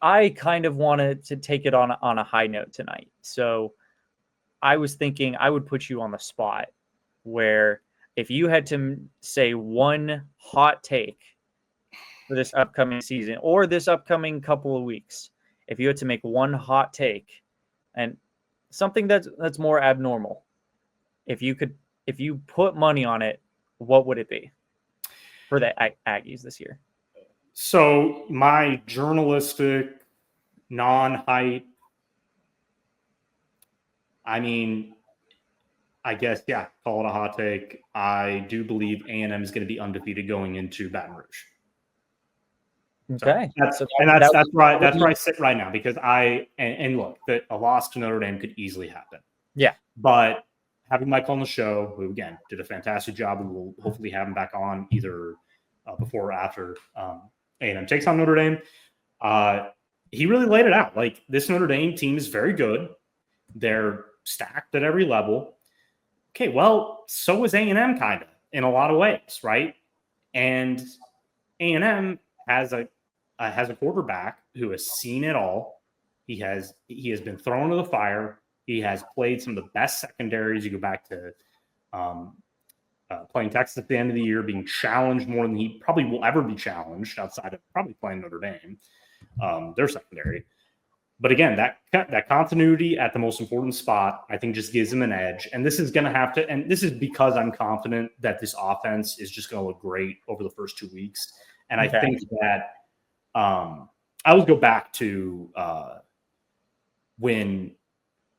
I kind of wanted to take it on a high note tonight. So I was thinking I would put you on the spot where if you had to say one hot take for this upcoming season or this upcoming couple of weeks, if you had to make one hot take and something that's more abnormal, if you put money on it, what would it be for the Aggies this year? So my journalistic non-hype, I mean, I guess, yeah, call it a hot take. I do believe A&M is going to be undefeated going into Baton Rouge. Okay, so that's where I sit right now, because and look, that a loss to Notre Dame could easily happen. Yeah, but having Mike on the show, who again did a fantastic job, we will hopefully have him back on either before or after A&M takes on Notre Dame. He really laid it out. Like, this Notre Dame team is very good. They're stacked at every level. Okay, well, so is A&M kind of in a lot of ways, right? And A&M has a quarterback who has seen it all. He has been thrown to the fire. He has played some of the best secondaries. You go back to playing Texas at the end of the year, being challenged more than he probably will ever be challenged outside of probably playing Notre Dame, their secondary. But again, that continuity at the most important spot, I think, just gives him an edge. And this is going to have to, and this is because I'm confident that this offense is just going to look great over the first 2 weeks. And I think that I always go back to when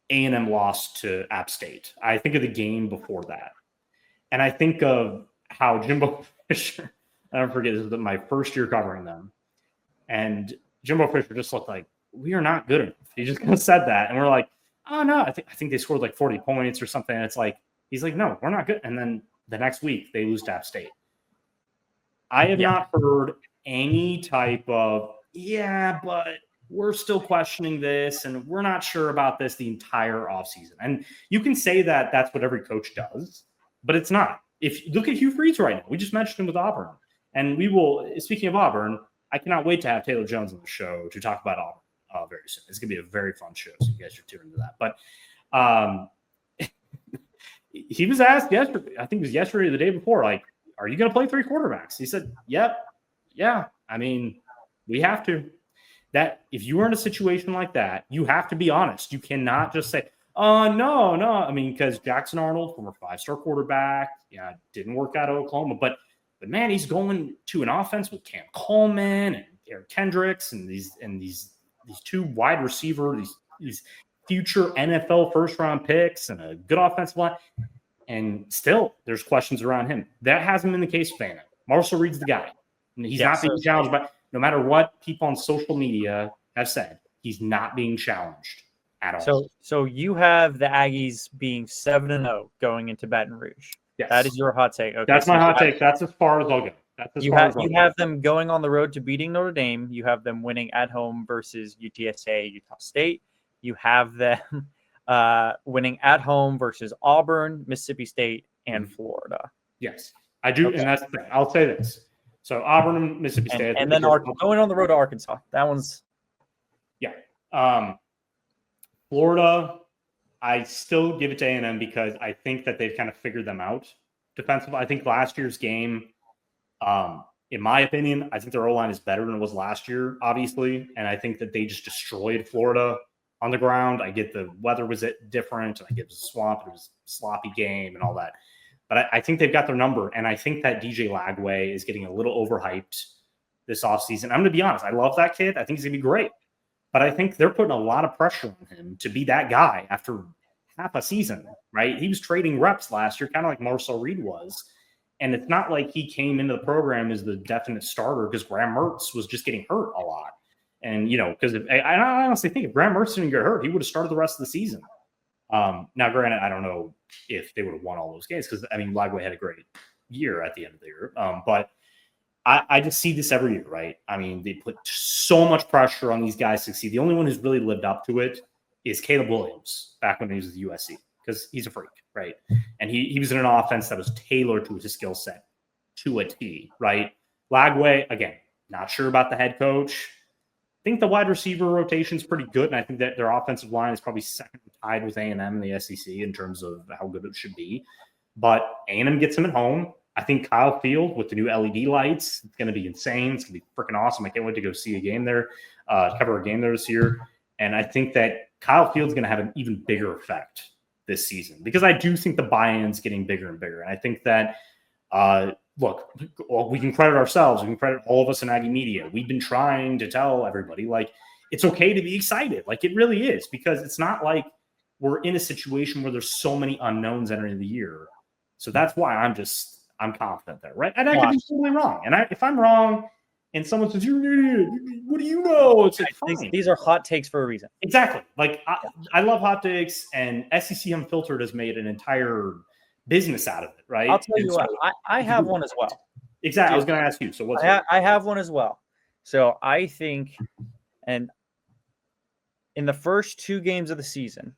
A&M lost to App State. I think of the game before that. And I think of how Jimbo Fisher, I don't forget, this was my first year covering them. And Jimbo Fisher just looked like, we are not good enough. He just kind of said that. And we're like, oh, no, I think they scored like 40 points or something. And it's like, he's like, no, we're not good. And then the next week they lose to App State. I have not heard any type of, but we're still questioning this and we're not sure about this the entire offseason. And you can say that that's what every coach does, but it's not. If you look at Hugh Freeze right now, we just mentioned him with Auburn. And we will, speaking of Auburn, I cannot wait to have Taylor Jones on the show to talk about Auburn very soon. It's going to be a very fun show, so you guys should tune into that. But he was asked yesterday, I think it was yesterday or the day before, like, are you going to play 3 quarterbacks? He said, yep. Yeah. I mean, we have to. That if you were in a situation like that, you have to be honest. You cannot just say, no. I mean, because Jackson Arnold, former 5-star quarterback, didn't work out at Oklahoma. But man, he's going to an offense with Cam Coleman and Eric Kendricks and these 2 wide receivers, these future NFL first-round picks and a good offensive line. And still, there's questions around him. That hasn't been the case with A&M. Marshall Reed's the guy. And he's not being challenged by, no matter what people on social media have said, he's not being challenged at all. So you have the Aggies being 7-0 going into Baton Rouge. Yes. That is your hot take. Okay, that's my hot take. That's as far as I'll go. You have them going on the road to beating Notre Dame. You have them winning at home versus UTSA, Utah State. You have them winning at home versus Auburn, Mississippi State, and Florida. Yes, I do. Okay. And that's the thing. I'll say this. So Auburn and Mississippi State. And then going on the road to Arkansas. That one's. Yeah. Florida, I still give it to A&M because I think that they've kind of figured them out defensively. I think last year's game, in my opinion, I think their O-line is better than it was last year, obviously. And I think that they just destroyed Florida on the ground. I get the weather was different, and I get the swamp. It was a sloppy game and all that. But I think they've got their number. And I think that DJ Lagway is getting a little overhyped this offseason. I'm going to be honest. I love that kid. I think he's going to be great. But I think they're putting a lot of pressure on him to be that guy after half a season, right? He was trading reps last year, kind of like Marcel Reed was. And it's not like he came into the program as the definite starter because Graham Mertz was just getting hurt a lot. And, because I honestly think if Graham Mertz didn't get hurt, he would have started the rest of the season. Now, granted, I don't know if they would have won all those games because, Lagway had a great year at the end of the year. But I just see this every year, right? They put so much pressure on these guys to succeed. The only one who's really lived up to it is Caleb Williams back when he was at USC because he's a freak, right? And he was in an offense that was tailored to his skill set to a T, right? Lagway, again, not sure about the head coach. think the wide receiver rotation is pretty good, and I think that their offensive line is probably second tied with A&M in the SEC in terms of how good it should be. But A&M gets them at home. I think Kyle Field with the new LED lights, it's going to be insane. It's going to be freaking awesome. I can't wait to go see a game there, cover a game there this year. And I think that Kyle Field's going to have an even bigger effect this season because I do think the buy-in's getting bigger and bigger. And I think that, look, we can credit ourselves. We can credit all of us in Aggie media. We've been trying to tell everybody, like, it's okay to be excited. Like, it really is, because it's not like we're in a situation where there's so many unknowns entering the year. So that's why I'm confident there, right? And I could be totally wrong. And if I'm wrong and someone says, "You're an idiot, what do you know?" It's like, fine. These are hot takes for a reason. Exactly. Like, I love hot takes, and SEC Unfiltered has made an entire business out of it, right? I'll tell you what, I have one as well. Exactly. I was going to ask you. So what's I have one as well. So I think, and in the first 2 games of the season,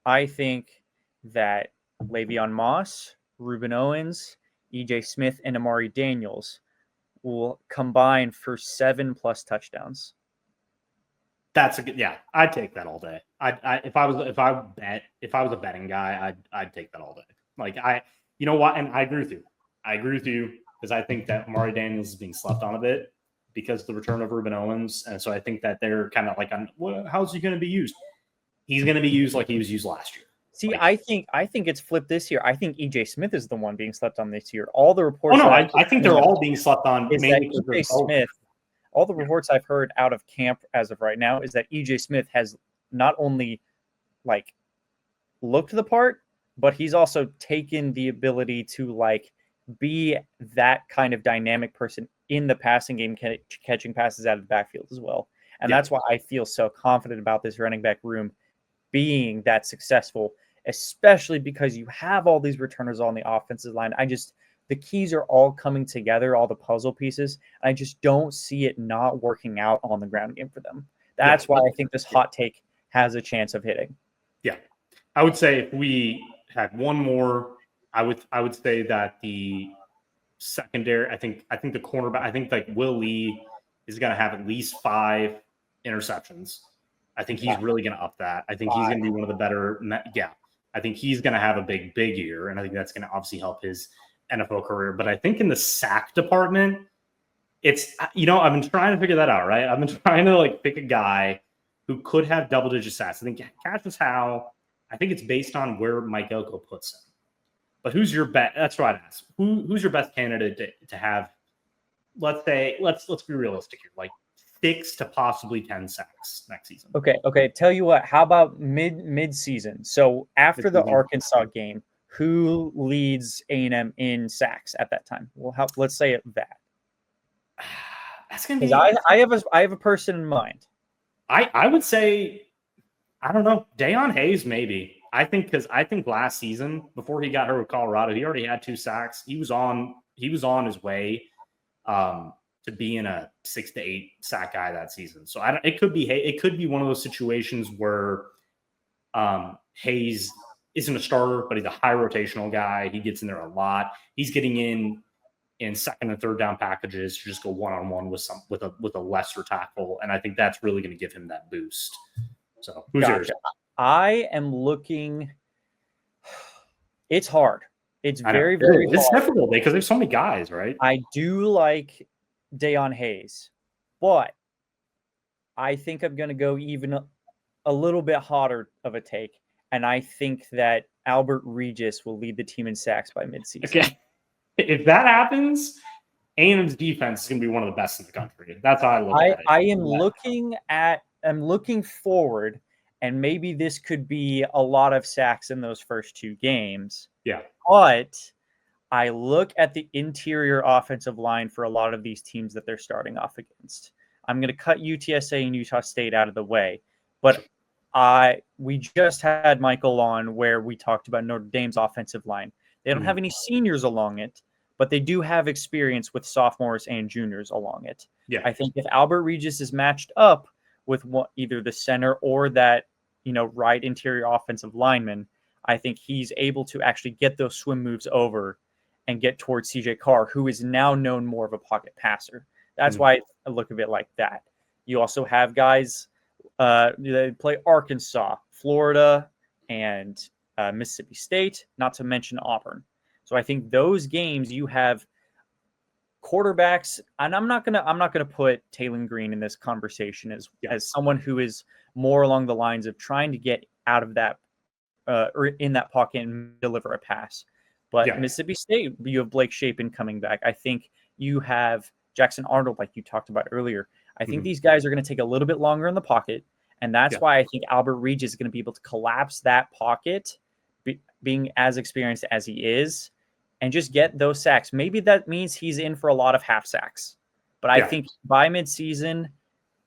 I think that Le'Veon Moss, Reuben Owens, EJ Smith, and Amari Daniels will combine for 7+ touchdowns. That's a good, yeah. I'd take that all day. If I was a betting guy, I'd take that all day. Like, you know what? And I agree with you because I think that Amari Daniels is being slept on a bit because of the return of Reuben Owens, and so I think that they're kind of like, how's he going to be used? He's going to be used like he was used last year. See, like, I think it's flipped this year. I think EJ Smith is the one being slept on this year. All the reports. Oh no, I think they're all being slept on. Mainly EJ Smith. All the reports I've heard out of camp as of right now is that EJ Smith has not only like looked the part, but he's also taken the ability to like be that kind of dynamic person in the passing game, catching passes out of the backfield as well. And that's why I feel so confident about this running back room being that successful, especially because you have all these returners on the offensive line. The keys are all coming together, all the puzzle pieces. I just don't see it not working out on the ground game for them. That's why I think this hot take has a chance of hitting. Yeah. I would say if we had one more, I would say that the secondary, I think the cornerback, I think like Will Lee is going to have at least 5 interceptions. I think he's really going to up that. I think he's going to be one of the better. Yeah. I think he's going to have a big year. And I think that's going to obviously help his NFL career. But I think in the sack department, it's, I've been trying to figure that out, right? I've been trying to like pick a guy who could have double-digit sacks. I think Cassius Howe, I think it's based on where Mike Elko puts him. But who's your best? That's what I'd ask. Who's your best candidate to have, let's say, let's be realistic here, like 6 to possibly 10 sacks next season. Okay. Tell you what, how about mid-season? So after the Arkansas game, who leads A&M in sacks at that time? Well, let's say that. That's gonna be. I have a person in mind. I would say, I don't know, Deion Hayes maybe. I think last season before he got hurt with Colorado, he already had 2 sacks. He was on his way to being a 6 to 8 sack guy that season. So it could be one of those situations where Hayes isn't a starter, but he's a high rotational guy. He gets in there a lot. He's getting in second and third down packages to just go one-on-one with a lesser tackle. And I think that's really going to give him that boost. So who's yours? I am looking. It's hard. It's very, very hard. It's difficult because there's so many guys, right? I do like Deion Hayes, but I think I'm going to go even a little bit hotter of a take. And I think that Albert Regis will lead the team in sacks by midseason. Okay. If that happens, A&M's defense is going to be one of the best in the country. That's how I look at it. I'm looking forward, and maybe this could be a lot of sacks in those first 2 games. Yeah. But I look at the interior offensive line for a lot of these teams that they're starting off against. I'm going to cut UTSA and Utah State out of the way, but we just had Michael on where we talked about Notre Dame's offensive line. They don't have any seniors along it, but they do have experience with sophomores and juniors along it. Yeah. I think if Albert Regis is matched up with either the center or that, right interior offensive lineman, I think he's able to actually get those swim moves over and get towards CJ Carr, who is now known more of a pocket passer. That's why I look at it like that. You also have guys they play Arkansas, Florida, and Mississippi State, not to mention Auburn. So I think those games you have quarterbacks, and I'm not gonna put Taylor Green in this conversation as someone who is more along the lines of trying to get out of that or in that pocket and deliver a pass. But Mississippi State, you have Blake Shapen coming back. I think you have Jackson Arnold, like you talked about earlier. I think these guys are going to take a little bit longer in the pocket, and that's why I think Albert Regis is going to be able to collapse that pocket, being as experienced as he is, and just get those sacks. Maybe that means he's in for a lot of half sacks. But I think by midseason,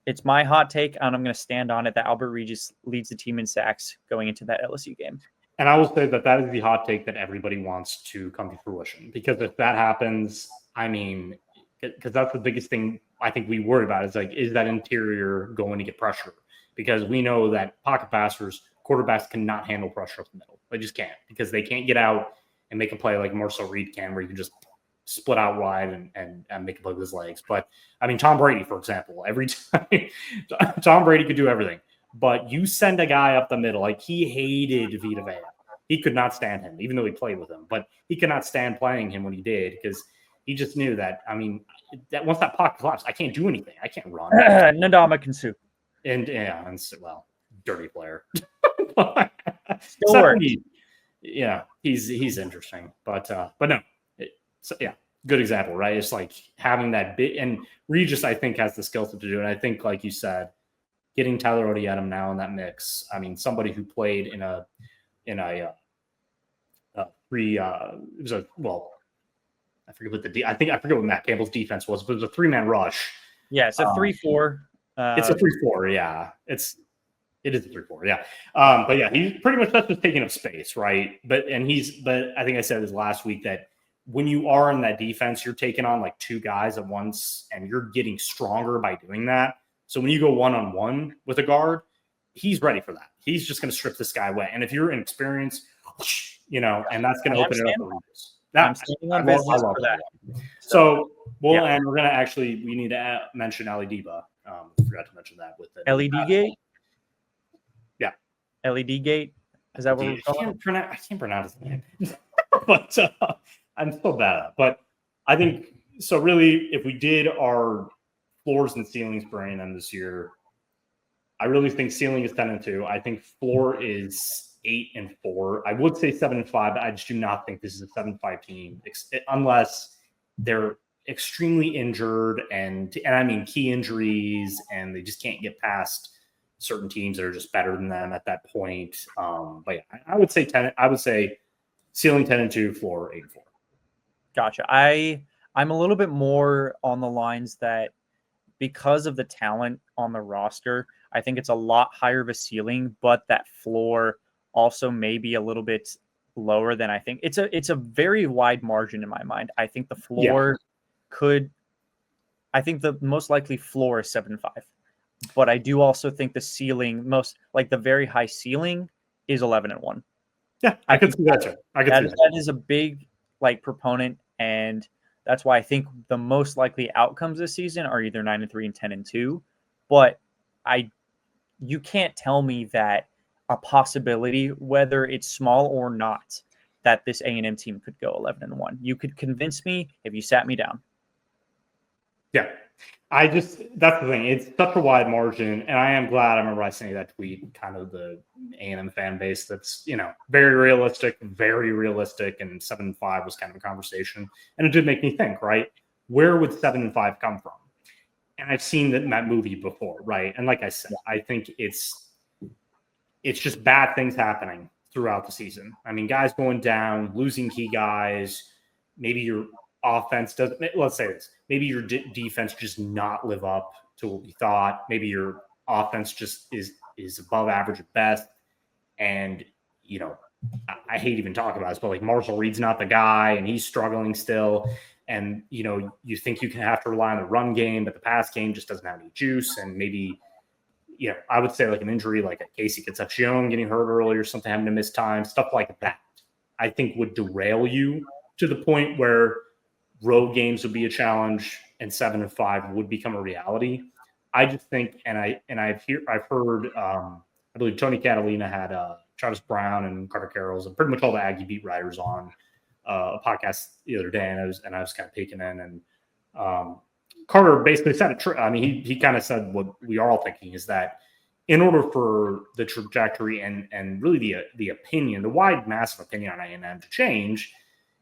it's my hot take, and I'm going to stand on it, that Albert Regis leads the team in sacks going into that LSU game. And I will say that is the hot take that everybody wants to come to fruition. Because if that happens, I mean, because that's the biggest thing I think we worry about is that interior going to get pressure? Because we know that pocket passers, quarterbacks cannot handle pressure up the middle. They just can't, because they can't get out and make a play like Marcel Reed can, where you can just split out wide and make a play with his legs. But I mean, Tom Brady, for example, every time Tom Brady could do everything. But you send a guy up the middle, like he hated Vita Vea. He could not stand him, even though he played with him. But he could not stand playing him when he did, because he just knew that, I mean, that once that pocket collapsed, I can't do anything. I can't run. Ndamukong Suh. And dirty player. Still works. He's interesting. But no. Good example, right? It's like having that bit, and Regis, I think, has the skill set to do it. And I think, like you said, getting Tyler Odiadam now in that mix. I mean, somebody who played in a I forget what Matt Campbell's defense was, but it was a 3-man rush. Yeah, it's a 3-4. It's a 3-4, yeah. It is a 3-4, yeah. But yeah, he's pretty much, that's just taking up space, right? But I think I said this last week that when you are in that defense, you're taking on like two guys at once, and you're getting stronger by doing that. So when you go one-on-one with a guard, he's ready for that. He's just going to strip this guy away. And if you're inexperienced, and that's going to open it up for Regis. I'm standing on business for that. So and we're going to we need to mention Ali Diba. Forgot to mention that with the LED gate. Yeah, LED gate. Is that what we're calling? I can't pronounce his name, but I'm still bad. But I think so. Really, if we did our floors and ceilings for A&M this year, I really think ceiling is 10-2. I think floor is 8-4. I would say 7-5, but I just do not think this is a 7-5 team unless they're extremely injured and I mean key injuries, and they just can't get past certain teams that are just better than them at that point. But yeah, I would say 10. I would say ceiling 10-2, floor 8-4. Gotcha. I'm a little bit more on the lines that because of the talent on the roster, I think it's a lot higher of a ceiling, but that floor also may be a little bit lower than I think. It's a very wide margin in my mind. I think the floor I think the most likely floor is 7-5, but I do also think the ceiling, the very high ceiling, is 11-1. Yeah, I could see that too. That is a big proponent, and that's why I think the most likely outcomes this season are either 9-3 and 10-2. But you can't tell me that a possibility, whether it's small or not, that this A&M team could go 11-1. You could convince me if you sat me down. Yeah, that's the thing. It's such a wide margin, and I am glad. I remember I saying that tweet, kind of the A&M fan base that's very realistic, and 7-5 was kind of a conversation, and it did make me think, right? Where would 7-5 come from? And I've seen that movie before, right? And like I said, I think it's just bad things happening throughout the season. I mean, guys going down, losing key guys. Maybe your offense doesn't. Let's say this. Maybe your defense just not live up to what we thought. Maybe your offense just is above average at best. And I hate even talking about this, but like Marshall Reed's not the guy, and he's struggling still. And you think you can have to rely on the run game, but the pass game just doesn't have any juice. And maybe, I would say like an injury like a Casey Concepcion getting hurt early or something, having to miss time, stuff like that, I think would derail you to the point where road games would be a challenge and 7-5 would become a reality. I just think, and I've heard, I believe Tony Catalina had Travis Brown and Carter Carrolls and pretty much all the Aggie beat writers on a podcast the other day, and I was kind of peeking in, and Carter basically said it. I mean, he kind of said what we are all thinking is that in order for the trajectory and really the opinion, the wide, massive opinion on A&M to change,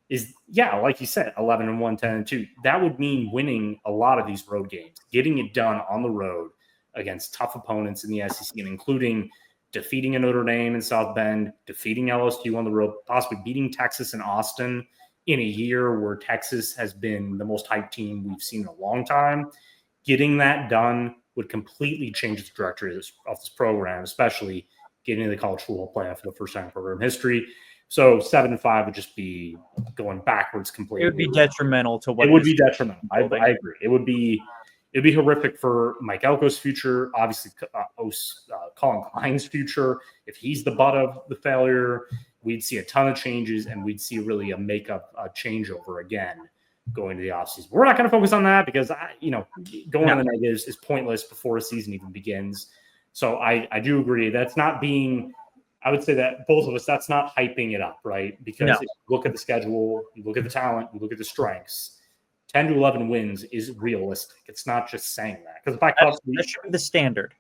is like you said, 11-1, 10-2. That would mean winning a lot of these road games, getting it done on the road against tough opponents in the SEC, and including defeating a Notre Dame in South Bend, defeating LSU on the road, possibly beating Texas and Austin in a year where Texas has been the most hyped team we've seen in a long time. Getting that done would completely change the trajectory of this program, especially getting to the college football playoff for the first time in program history. So 7-5 would just be going backwards completely. It would be detrimental to what it would be detrimental. I agree. It would be horrific for Mike Elko's future. Obviously, Colin Klein's future. If he's the butt of the failure, we'd see a ton of changes, and we'd see really a changeover again going to the offseason. We're not going to focus on that because going on the negatives is pointless before a season even begins. So I do agree. That's not being. I would say that both of us, that's not hyping it up, right? Because if you look at the schedule, you look at the talent, you look at the strengths, 10-11 wins is realistic. It's not just saying that. Because that should be the standard.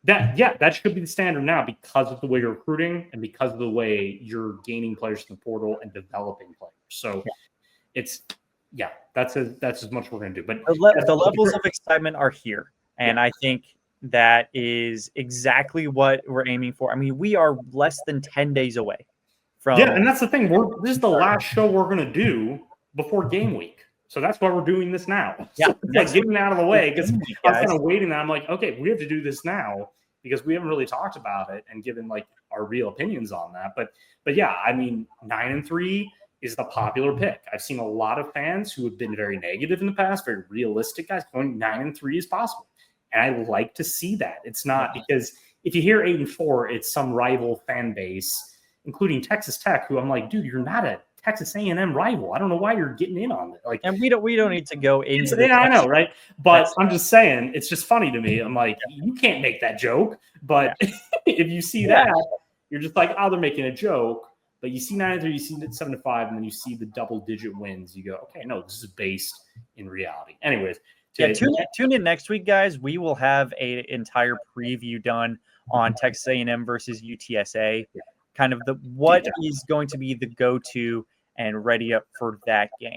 That should be the standard now because of the way you're recruiting and because of the way you're gaining players from the portal and developing players. So that's as much we're going to do. But the levels of excitement are here. And I think that is exactly what we're aiming for. I mean, we are less than 10 days away from. Yeah, and that's the thing. This is the last show we're going to do before game week. So that's why we're doing this now. Yeah, so like getting out of the way because I was kind of waiting. I'm like, okay, we have to do this now because we haven't really talked about it and given like our real opinions on that. But yeah, I mean, 9-3 is the popular pick. I've seen a lot of fans who have been very negative in the past, very realistic guys going 9-3 is possible. And I like to see that. It's not because if you hear 8-4, it's some rival fan base, including Texas Tech, who I'm like, dude, you're not a Texas A&M rival. I don't know why you're getting in on it. Like, and we don't need to go into. I know, right? But I'm just saying, it's just funny to me. I'm like, you can't make that joke. But if you see that, you're just like, oh, they're making a joke. But you see 9-3, you see 7-5, and then you see the double-digit wins. You go, okay, no, this is based in reality. Anyways. Yeah, tune in next week, guys. We will have an entire preview done on Texas A&M versus UTSA, kind of what is going to be the go-to and ready up for that game.